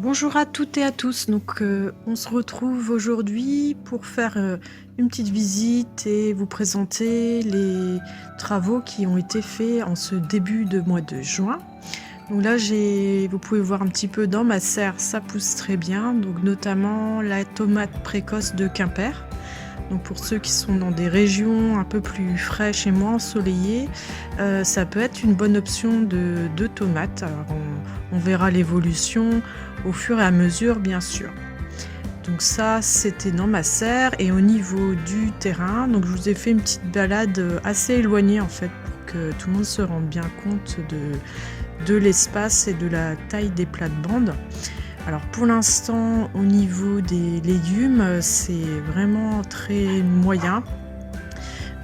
Bonjour à toutes et à tous. On se retrouve aujourd'hui pour faire une petite visite et vous présenter les travaux qui ont été faits en ce début de mois de juin. Donc là, vous pouvez voir un petit peu dans ma serre, ça pousse très bien. Donc notamment la tomate précoce de Quimper. Donc pour ceux qui sont dans des régions un peu plus fraîches et moins ensoleillées, ça peut être une bonne option de tomates. Alors on verra l'évolution au fur et à mesure, bien sûr. Donc ça, c'était dans ma serre. Et au niveau du terrain, donc je vous ai fait une petite balade assez éloignée en fait, pour que tout le monde se rende bien compte de l'espace et de la taille des plates-bandes. Alors pour l'instant, au niveau des légumes, c'est vraiment très moyen.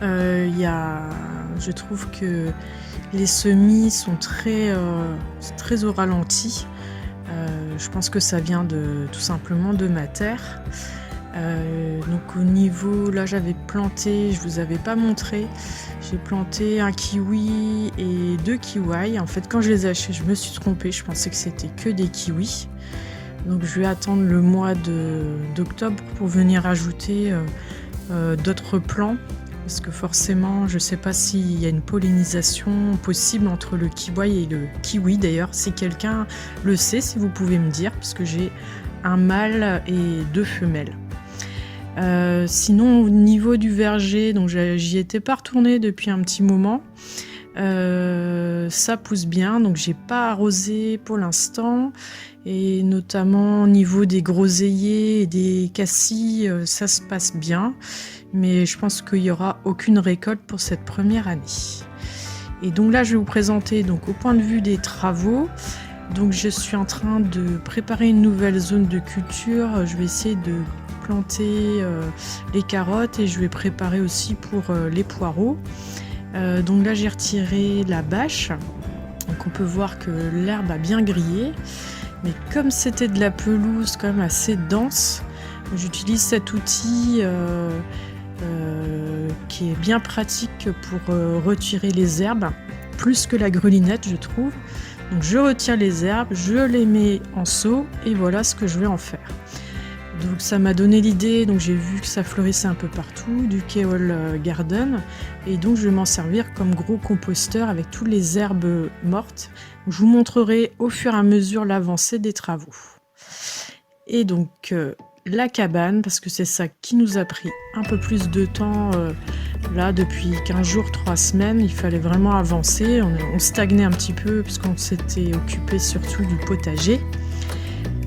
Je trouve que les semis sont très au ralenti. Je pense que ça vient tout simplement de ma terre. Donc au niveau, là j'avais planté, je vous avais pas montré, j'ai planté un kiwi et 2 kiwis. En fait, quand je les ai achetés, je me suis trompée, je pensais que c'était que des kiwis. Donc je vais attendre le mois d'octobre pour venir ajouter d'autres plants, parce que forcément, je ne sais pas s'il y a une pollinisation possible entre le kiwi et le kiwi. D'ailleurs, si quelqu'un le sait, si vous pouvez me dire, parce que j'ai un mâle et 2 femelles. Sinon, au niveau du verger, donc j'y étais pas retournée depuis un petit moment. Ça pousse bien, donc j'ai pas arrosé pour l'instant, et notamment au niveau des groseilliers et des cassis, ça se passe bien, mais je pense qu'il y aura aucune récolte pour cette première année. Et donc là, je vais vous présenter donc au point de vue des travaux. Donc je suis en train de préparer une nouvelle zone de culture. Je vais essayer de planter les carottes, et je vais préparer aussi pour les poireaux. Donc là, j'ai retiré la bâche, donc on peut voir que l'herbe a bien grillé, mais comme c'était de la pelouse quand même assez dense, j'utilise cet outil qui est bien pratique pour retirer les herbes, plus que la grelinette, je trouve. Donc je retire les herbes, je les mets en seau, et voilà ce que je vais en faire. Donc ça m'a donné l'idée, donc j'ai vu que ça fleurissait un peu partout, du Kale Garden, et donc je vais m'en servir comme gros composteur avec toutes les herbes mortes. Je vous montrerai au fur et à mesure l'avancée des travaux. Et donc la cabane, parce que c'est ça qui nous a pris un peu plus de temps, là depuis 15 jours, 3 semaines, il fallait vraiment avancer, on stagnait un petit peu puisqu'on s'était occupé surtout du potager.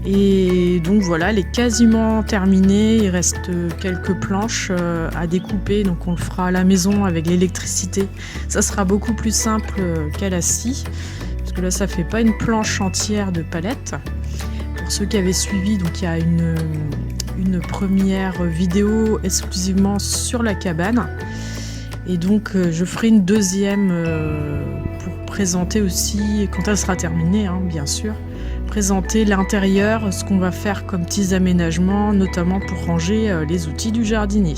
Et donc voilà, elle est quasiment terminée, il reste quelques planches à découper, donc on le fera à la maison avec l'électricité. Ça sera beaucoup plus simple qu'à la scie, parce que là ça fait pas une planche entière de palettes. Pour ceux qui avaient suivi, donc il y a une première vidéo exclusivement sur la cabane, et donc je ferai une deuxième pour présenter aussi, quand elle sera terminée, hein, bien sûr, présenter l'intérieur, ce qu'on va faire comme petits aménagements, notamment pour ranger les outils du jardinier.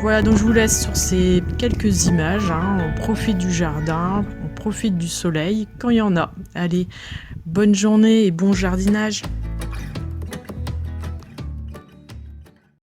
Voilà, donc je vous laisse sur ces quelques images, hein. On profite du jardin, on profite du soleil quand il y en a. Allez, bonne journée et bon jardinage.